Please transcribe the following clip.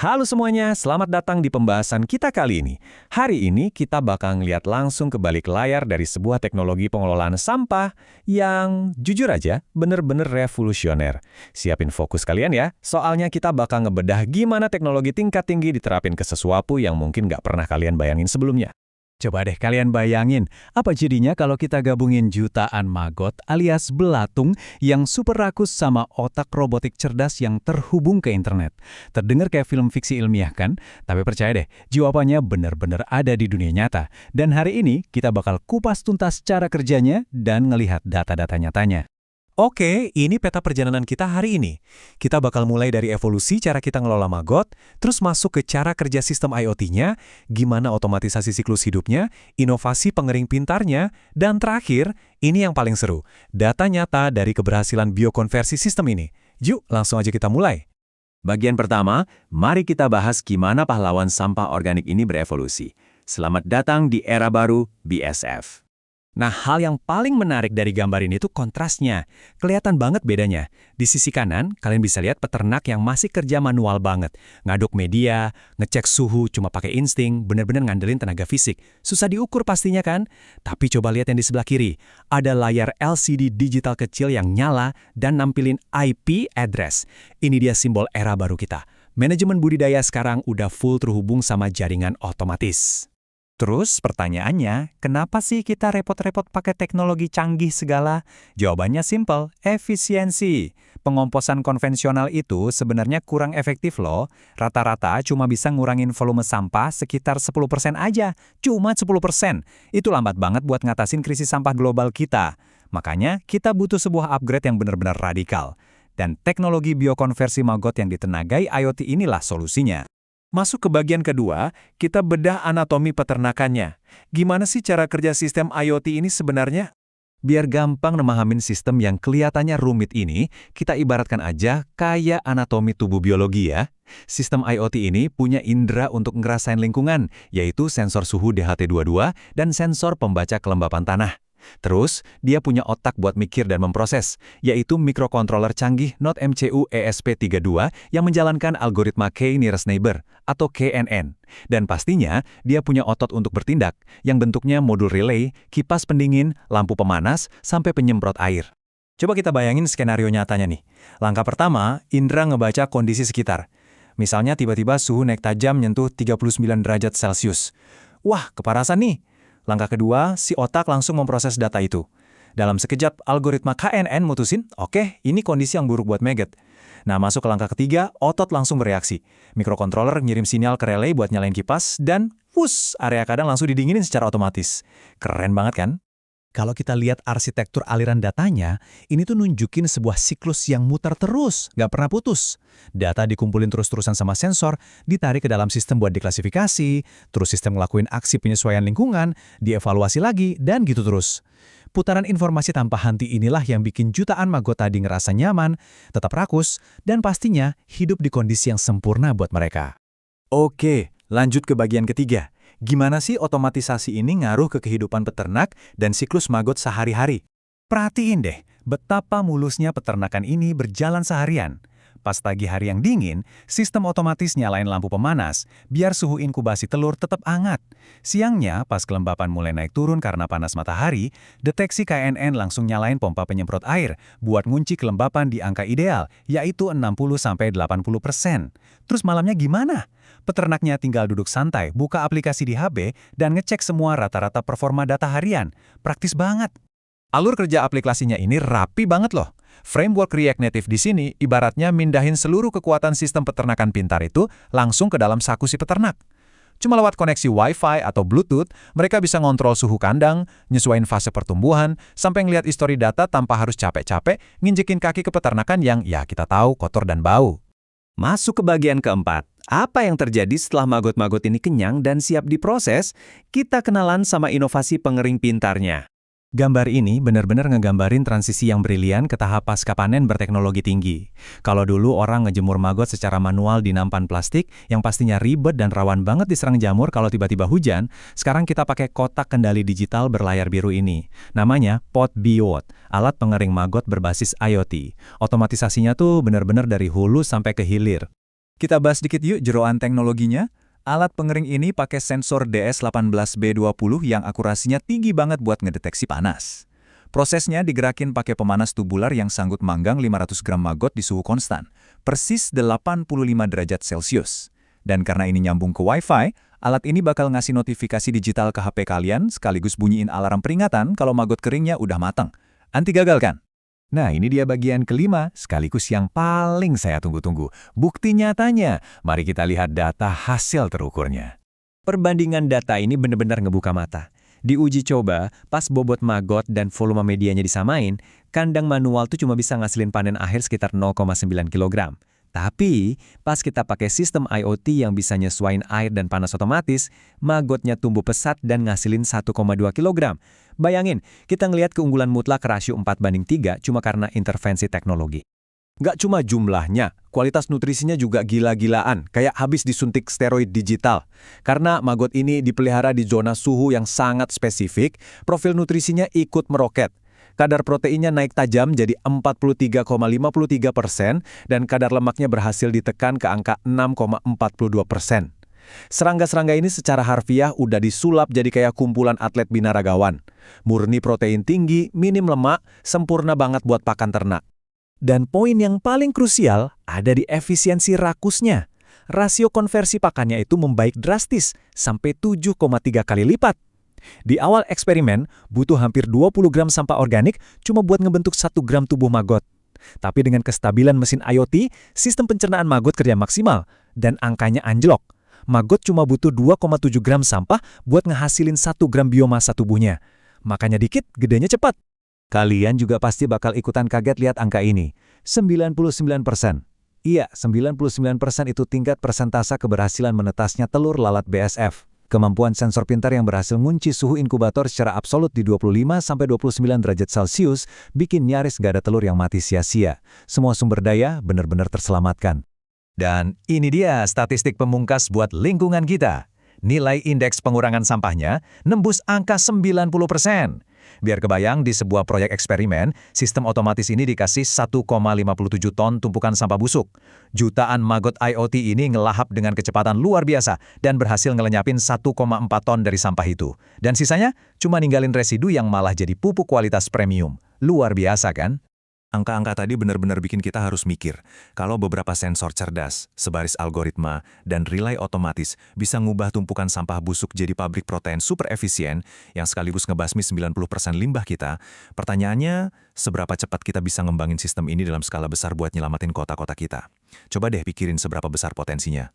Halo semuanya, selamat datang di pembahasan kita kali ini. Hari ini kita bakal ngeliat langsung ke balik layar dari sebuah teknologi pengelolaan sampah yang jujur aja bener-bener revolusioner. Siapin fokus kalian ya, soalnya kita bakal ngebedah gimana teknologi tingkat tinggi diterapin ke sesuatu yang mungkin nggak pernah kalian bayangin sebelumnya. Coba deh kalian bayangin, apa jadinya kalau kita gabungin jutaan maggot alias belatung yang super rakus sama otak robotik cerdas yang terhubung ke internet. Terdengar kayak film fiksi ilmiah kan? Tapi percaya deh, jawabannya benar-benar ada di dunia nyata. Dan hari ini kita bakal kupas tuntas cara kerjanya dan ngelihat data-data nyatanya. Oke, ini peta perjalanan kita hari ini. Kita bakal mulai dari evolusi cara kita ngelola maggot, terus masuk ke cara kerja sistem IoT-nya, gimana otomatisasi siklus hidupnya, inovasi pengering pintarnya, dan terakhir, ini yang paling seru, data nyata dari keberhasilan biokonversi sistem ini. Yuk, langsung aja kita mulai. Bagian pertama, mari kita bahas gimana pahlawan sampah organik ini berevolusi. Selamat datang di era baru BSF. Nah, hal yang paling menarik dari gambar ini tuh kontrasnya. Kelihatan banget bedanya. Di sisi kanan, kalian bisa lihat peternak yang masih kerja manual banget. Ngaduk media, ngecek suhu cuma pakai insting, bener-bener ngandelin tenaga fisik. Susah diukur pastinya kan? Tapi coba lihat yang di sebelah kiri. Ada layar LCD digital kecil yang nyala dan nampilin IP address. Ini dia simbol era baru kita. Manajemen budidaya sekarang udah full terhubung sama jaringan otomatis. Terus pertanyaannya, kenapa sih kita repot-repot pakai teknologi canggih segala? Jawabannya simpel, efisiensi. Pengomposan konvensional itu sebenarnya kurang efektif loh. Rata-rata cuma bisa ngurangin volume sampah sekitar 10% aja. Cuma 10%. Itu lambat banget buat ngatasin krisis sampah global kita. Makanya kita butuh sebuah upgrade yang benar-benar radikal. Dan teknologi biokonversi maggot yang ditenagai IoT inilah solusinya. Masuk ke bagian kedua, kita bedah anatomi peternakannya. Gimana sih cara kerja sistem IoT ini sebenarnya? Biar gampang memahamin sistem yang kelihatannya rumit ini, kita ibaratkan aja kayak anatomi tubuh biologi ya. Sistem IoT ini punya indera untuk ngerasain lingkungan, yaitu sensor suhu DHT22 dan sensor pembaca kelembapan tanah. Terus, dia punya otak buat mikir dan memproses, yaitu mikrokontroler canggih NodeMCU ESP32 yang menjalankan algoritma K-Nearest Neighbor, atau KNN. Dan pastinya, dia punya otot untuk bertindak, yang bentuknya modul relay, kipas pendingin, lampu pemanas, sampai penyemprot air. Coba kita bayangin skenario nyatanya nih. Langkah pertama, indera ngebaca kondisi sekitar. Misalnya tiba-tiba suhu naik tajam nyentuh 39 derajat Celcius. Wah, kepanasan nih! Langkah kedua, si otak langsung memproses data itu. Dalam sekejap, algoritma KNN mutusin, oke, ini kondisi yang buruk buat maggot. Nah, masuk ke langkah ketiga, otot langsung bereaksi. Mikrokontroler ngirim sinyal ke relay buat nyalain kipas, dan area kandang langsung didinginin secara otomatis. Keren banget kan? Kalau kita lihat arsitektur aliran datanya, ini tuh nunjukin sebuah siklus yang muter terus, nggak pernah putus. Data dikumpulin terus-terusan sama sensor, ditarik ke dalam sistem buat diklasifikasi, terus sistem ngelakuin aksi penyesuaian lingkungan, dievaluasi lagi, dan gitu terus. Putaran informasi tanpa henti inilah yang bikin jutaan maggot tadi ngerasa nyaman, tetap rakus, dan pastinya hidup di kondisi yang sempurna buat mereka. Oke, lanjut ke bagian ketiga. Gimana sih otomatisasi ini ngaruh ke kehidupan peternak dan siklus maggot sehari-hari? Perhatiin deh, betapa mulusnya peternakan ini berjalan seharian. Pas pagi hari yang dingin, sistem otomatis nyalain lampu pemanas, biar suhu inkubasi telur tetap hangat. Siangnya, pas kelembapan mulai naik turun karena panas matahari, deteksi KNN langsung nyalain pompa penyemprot air, buat ngunci kelembapan di angka ideal, yaitu 60–80%. Terus malamnya gimana? Peternaknya tinggal duduk santai, buka aplikasi di HP, dan ngecek semua rata-rata performa data harian. Praktis banget. Alur kerja aplikasinya ini rapi banget loh. Framework React Native di sini ibaratnya mindahin seluruh kekuatan sistem peternakan pintar itu langsung ke dalam saku si peternak. Cuma lewat koneksi Wi-Fi atau Bluetooth, mereka bisa ngontrol suhu kandang, nyesuaiin fase pertumbuhan, sampai ngeliat histori data tanpa harus capek-capek nginjekin kaki ke peternakan yang ya kita tahu kotor dan bau. Masuk ke bagian keempat. Apa yang terjadi setelah maggot-maggot ini kenyang dan siap diproses? Kita kenalan sama inovasi pengering pintarnya. Gambar ini benar-benar ngegambarin transisi yang brilian ke tahap pasca panen berteknologi tinggi. Kalau dulu orang ngejemur maggot secara manual di nampan plastik yang pastinya ribet dan rawan banget diserang jamur kalau tiba-tiba hujan, sekarang kita pakai kotak kendali digital berlayar biru ini. Namanya PotBiot, alat pengering maggot berbasis IoT. Otomatisasinya tuh benar-benar dari hulu sampai ke hilir. Kita bahas dikit yuk jeroan teknologinya. Alat pengering ini pakai sensor DS18B20 yang akurasinya tinggi banget buat ngedeteksi panas. Prosesnya digerakin pakai pemanas tubular yang sanggup manggang 500 gram maggot di suhu konstan, persis 85 derajat Celcius. Dan karena ini nyambung ke Wi-Fi, alat ini bakal ngasih notifikasi digital ke HP kalian sekaligus bunyiin alarm peringatan kalau maggot keringnya udah matang. Anti gagal kan? Nah, ini dia bagian kelima, sekaligus yang paling saya tunggu-tunggu. Bukti nyatanya. Mari kita lihat data hasil terukurnya. Perbandingan data ini benar-benar ngebuka mata. Di uji coba, pas bobot maggot dan volume medianya disamain, kandang manual tuh cuma bisa ngasilin panen akhir sekitar 0,9 kg. Tapi, pas kita pakai sistem IoT yang bisa nyesuaiin air dan panas otomatis, maggotnya tumbuh pesat dan ngasilin 1,2 kg. Bayangin, kita ngelihat keunggulan mutlak rasio 4:3 cuma karena intervensi teknologi. Nggak cuma jumlahnya, kualitas nutrisinya juga gila-gilaan, kayak habis disuntik steroid digital. Karena maggot ini dipelihara di zona suhu yang sangat spesifik, profil nutrisinya ikut meroket. Kadar proteinnya naik tajam jadi 43,53% dan kadar lemaknya berhasil ditekan ke angka 6,42%. Serangga-serangga ini secara harfiah udah disulap jadi kayak kumpulan atlet binaragawan. Murni protein tinggi, minim lemak, sempurna banget buat pakan ternak. Dan poin yang paling krusial ada di efisiensi rakusnya. Rasio konversi pakannya itu membaik drastis, sampai 7,3 kali lipat. Di awal eksperimen, butuh hampir 20 gram sampah organik cuma buat ngebentuk 1 gram tubuh maggot. Tapi dengan kestabilan mesin IoT, sistem pencernaan maggot kerja maksimal, dan angkanya anjlok. Maggot cuma butuh 2,7 gram sampah buat ngehasilin 1 gram biomasa tubuhnya. Makanya dikit, gedenya cepat. Kalian juga pasti bakal ikutan kaget lihat angka ini. 99%. Iya, 99% itu tingkat persentase keberhasilan menetasnya telur lalat BSF. Kemampuan sensor pintar yang berhasil ngunci suhu inkubator secara absolut di 25-29 derajat Celcius bikin nyaris gak ada telur yang mati sia-sia. Semua sumber daya benar-benar terselamatkan. Dan ini dia statistik pemungkas buat lingkungan kita. Nilai indeks pengurangan sampahnya nembus angka 90%. Biar kebayang, di sebuah proyek eksperimen, sistem otomatis ini dikasih 1,57 ton tumpukan sampah busuk. Jutaan maggot IoT ini ngelahap dengan kecepatan luar biasa dan berhasil ngelenyapin 1,4 ton dari sampah itu. Dan sisanya cuma ninggalin residu yang malah jadi pupuk kualitas premium. Luar biasa kan? Angka-angka tadi benar-benar bikin kita harus mikir, kalau beberapa sensor cerdas, sebaris algoritma, dan relay otomatis bisa ngubah tumpukan sampah busuk jadi pabrik protein super efisien yang sekaligus ngebasmi 90% limbah kita, pertanyaannya, seberapa cepat kita bisa ngembangin sistem ini dalam skala besar buat nyelamatin kota-kota kita? Coba deh pikirin seberapa besar potensinya.